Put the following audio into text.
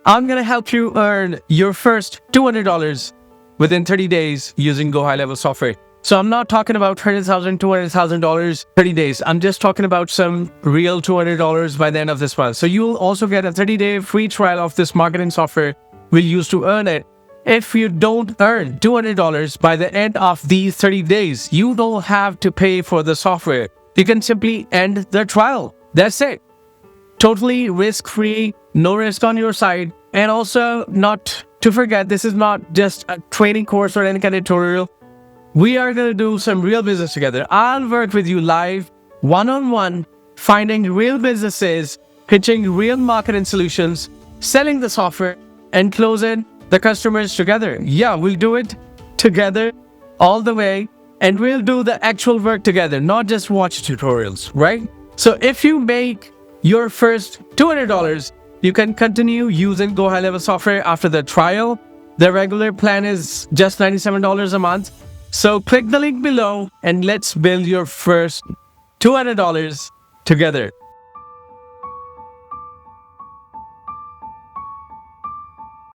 I'm going to help you earn your first $200 within 30 days using GoHighLevel software. So I'm not talking about $100,000, $200,000, 30 days. I'm just talking about some real $200 by the end of this month. So you'll also get a 30-day free trial of this marketing software we'll use to earn it. If you don't earn $200 by the end of these 30 days, you don't have to pay for the software. You can simply end the trial. That's it. Totally risk-free, no risk on your side. And also, not to forget, this is not just a training course or any kind of tutorial. We are going to do some real business together. I'll work with you live, one-on-one, finding real businesses, pitching real marketing solutions, selling the software, and closing the customers together. Yeah, we'll do it together all the way, and we'll do the actual work together, not just watch tutorials, right? So if you make your first $200, you can continue using GoHighLevel software after the trial. The regular plan is just $97 a month. So click the link below and let's build your first $200 together.